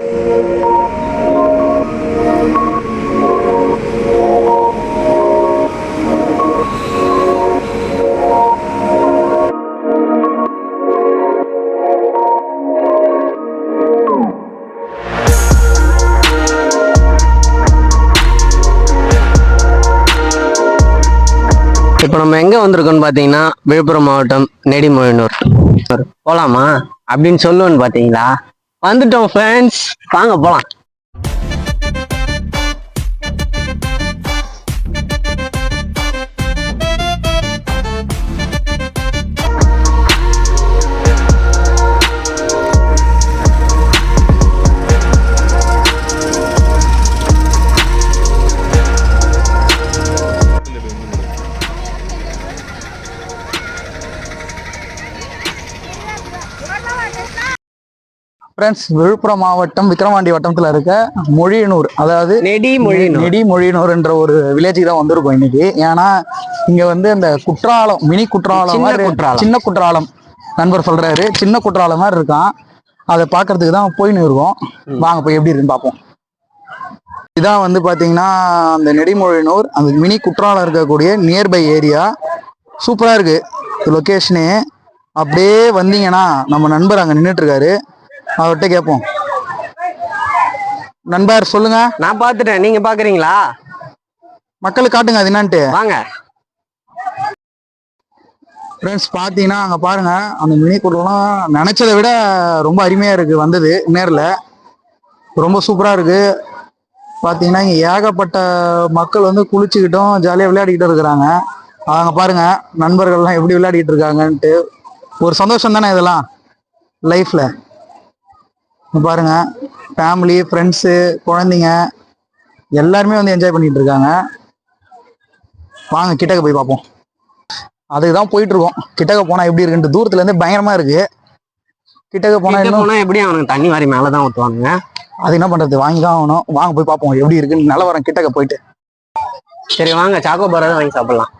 இப்போ நம்ம எங்க வந்திருக்கோம்னு பாத்தீங்கன்னா விழுப்புரம் மாவட்டம் நெடிமொழினூர். போலாமா அப்படின்னு சொல்லுவேன்னு பாத்தீங்களா? வந்துட்டோம் ஃப்ரெண்ட்ஸ், வாங்க போலாம். ஃப்ரெண்ட்ஸ், விழுப்புரம் மாவட்டம் விக்கிரவாண்டி வட்டத்தில் இருக்க மொழியனூர், அதாவது நெடிமொழியனூர் என்ற ஒரு வில்லேஜுக்கு தான் வந்திருக்கோம் இன்னைக்கு. ஏன்னா இங்க வந்து அந்த குற்றாலம், மினி குற்றாலம், சின்ன குற்றாலம் நண்பர் சொல்றாரு, சின்ன குற்றாலம் மாதிரி இருக்கான். அதை பார்க்கறதுக்கு தான் போயின்னு இருக்கோம். வாங்க போய் எப்படி இருக்குன்னு பார்ப்போம். இதான் வந்து பார்த்தீங்கன்னா அந்த நெடிமொழியனூர், அந்த மினி குற்றாலம் இருக்கக்கூடிய நியர்பை ஏரியா. சூப்பராக இருக்கு லொக்கேஷனு. அப்படியே வந்தீங்கன்னா நம்ம நண்பர் அங்கே நின்றுட்டு இருக்காரு, அவர்கிட்ட கேட்போம். நண்பர் சொல்லுங்க. நான் பாத்துட்டேன், நீங்க பாக்குறீங்களா? மக்களுக்கு காட்டுங்க அது என்னன்ட்டு. வாங்க ஃப்ரெண்ட்ஸ், பார்த்தீங்கன்னா அங்கே பாருங்க, அந்த மினி குற்றாலம் நினைச்சதை விட ரொம்ப அருமையா இருக்கு. வந்தது நேரில் ரொம்ப சூப்பராக இருக்கு. பார்த்தீங்கன்னா இங்கே ஏகப்பட்ட மக்கள் வந்து குளிச்சுக்கிட்டும் ஜாலியாக விளையாடிக்கிட்டு இருக்கிறாங்க. அவங்க பாருங்க நண்பர்கள்லாம் எப்படி விளையாடிக்கிட்டு இருக்காங்கன்ட்டு. ஒரு சந்தோஷம் தானே இதெல்லாம் லைஃப்ல. பாருங்க, ஃபேமிலி, ஃப்ரெண்ட்ஸு, குழந்தைங்க எல்லாருமே வந்து என்ஜாய் பண்ணிட்டு இருக்காங்க. வாங்க கிட்டக்க போய் பார்ப்போம். அதுக்கு தான் போயிட்டு இருக்கோம். கிட்டக்க போனா எப்படி இருக்குன்ட்டு. தூரத்துல இருந்து பயங்கரமா இருக்கு. கிட்டக்க போனா எப்படி அவனுக்கு தண்ணி வாரி மேலதான் ஊற்றுவாங்க. அது என்ன பண்றது, வாங்கி தான் ஆகணும். வாங்க போய் பார்ப்போம் எப்படி இருக்குன்னு. நிலவரம் கிட்டக்க போயிட்டு. சரி வாங்க, சாக்கோ பார் வாங்கி சாப்பிடலாம்.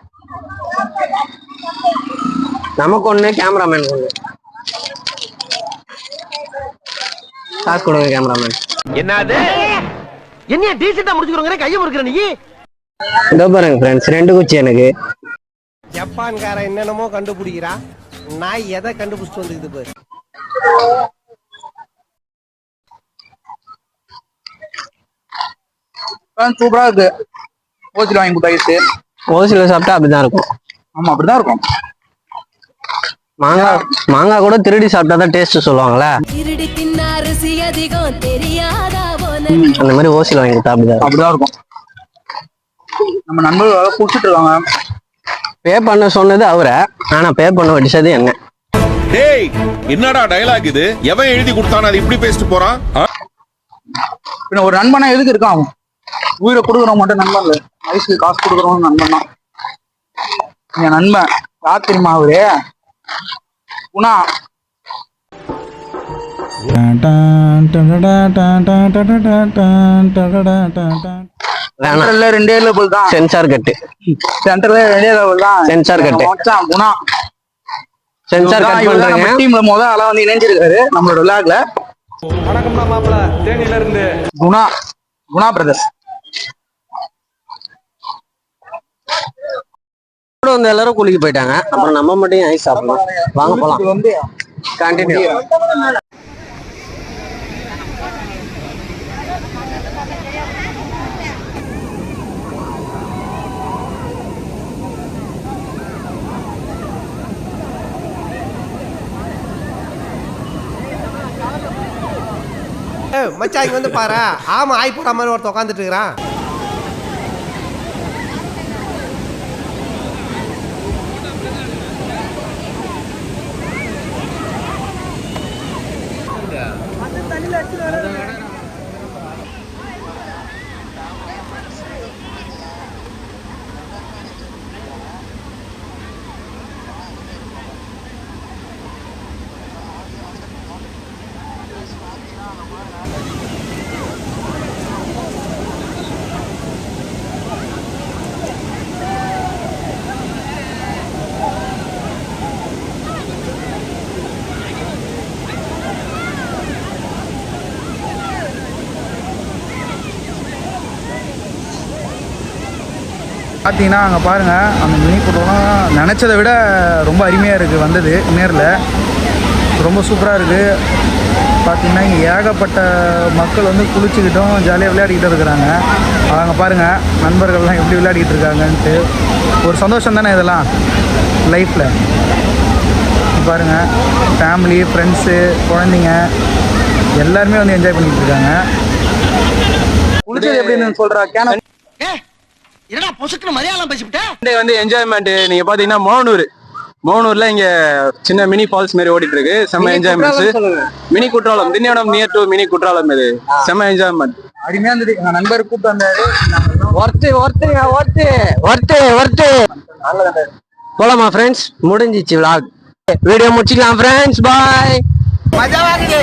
நமக்கு ஒண்ணு, கேமராமேன் ஒண்ணு. காசு கொடுங்க கேமராமேன். என்னது என்ன டீசெண்டா முடிச்சுக்கிறோங்க, கையை முறுக்குற நீ. இதோ பாருங்க ஃப்ரெண்ட்ஸ், 2 குச்சி எனக்கு. ஜப்பான்காரன் என்னென்னமோ கண்டுபிடிக்கிறா, நான் எதை கண்டுபிடிச்சிட்டு வந்துக்குது பாரு. சூப்பரா இருக்கு. ஓசில வாங்கி கொடுத்தாச்சு. ஓசில சாப்பிட்டா அப்படிதான் இருக்கும். ஆமா, அப்படிதான் இருக்கும். மாங்காய் கூட திருடி சாப்பிட்டாதான் டேஸ்ட் சொல்லுவாங்களே, அந்த மாதிரி ஓசில வாங்கி கொடுத்தா அப்படிதான் இருக்கும். நம்ம நண்பர்கள் குடிச்சிட்டு இருக்காங்க. பே பண்ண சொன்னது அவரை, ஆனா பே பண்ண வடிச்சது என்ன. டேய், என்னடா டயலாக் இது? எவன் எழுதி கொடுத்தானே அது இப்படி பேசிட்டு போறான்? பின்ன ஒரு நண்பனா எதுக்கு இருக்கான்? உயிரை கொடுக்குறவங்க மட்டும் நண்பன் இல்லை, வயசுக்கு காசு கொடுக்குறவங்க நண்பன் தான். என் நண்பன் யார் தெரியுமா? அவரு குணா. சென்டர்ல 2 லெவல் தான். சென்சார் கட்டு. சென்டர்ல 2 லெவல் தான். சென்சார் கட்டு. குணா சென்சார் கட் பண்றாங்க. டீம்ல முதல்ல ஆளா வந்து இணைஞ்சிருக்காரு நம்மளோட விளாக்ல. வணக்கம்டா மாப்பிள, தேனியில இருந்து குணா பிரதர்ஸ். வந்து எல்லாரும் குளிக்க போயிட்டாங்க. அப்புறம் நம்ம மட்டும் ஐஸ் சாப்பிடலாம். வாங்க போலாம். வந்து கண்டினியூ. மச்சான் இங்க வந்து பாரு. ஆமா, ஆய் போற மாதிரி ஒருத்தன் உட்காந்துட்டு இருக்கிறான். பார்த்தீங்கன்னா அங்கே பாருங்கள் அந்த மினி குற்றம்லாம் நினச்சதை விட ரொம்ப அருமையாக இருக்குது வந்தது நேரில். ரொம்ப சூப்பராக இருக்குது. பார்த்தீங்கன்னா இங்கே ஏகப்பட்ட மக்கள் வந்து குளிச்சுக்கிட்டும் ஜாலியாக விளையாடிக்கிட்டு இருக்கிறாங்க. அவங்க பாருங்கள் நண்பர்கள்லாம் எப்படி விளையாடிக்கிட்டு இருக்காங்கன்ட்டு. ஒரு சந்தோஷம் தானே இதெல்லாம் லைஃப்பில். பாருங்கள் ஃபேமிலி, ஃப்ரெண்ட்ஸு, குழந்தைங்க எல்லாருமே வந்து என்ஜாய் பண்ணிக்கிட்டு இருக்காங்க. குளிச்சது எப்படின்னு சொல்கிறா கேன என்னடா பொசுக்குன்னு மலையாளம் பேசிவிட்டேன். வந்து என்ஜாய்மெண்ட் நீங்க பாத்தீங்கன்னா மோகனூர்ல இங்க சின்ன மினி ஃபால்ஸ் மாதிரி ஓடிட்டு இருக்கு. செம்ம enjoyment. Mini Courtallam Tindivanam near to mini Courtallam. இது செம்ம என்ஜாய்மெண்ட். அருமையாக இருந்தது. எங்கள் நண்பர் கூப்பிட்டு வந்தாரு. ஒர்த்து போலாமா ஃப்ரெண்ட்ஸ்? முடிஞ்சிச்சு vlog. வீடியோ முடிச்சுக்கலாம் ஃப்ரெண்ட்ஸ். பாய். மஜா வாங்குது.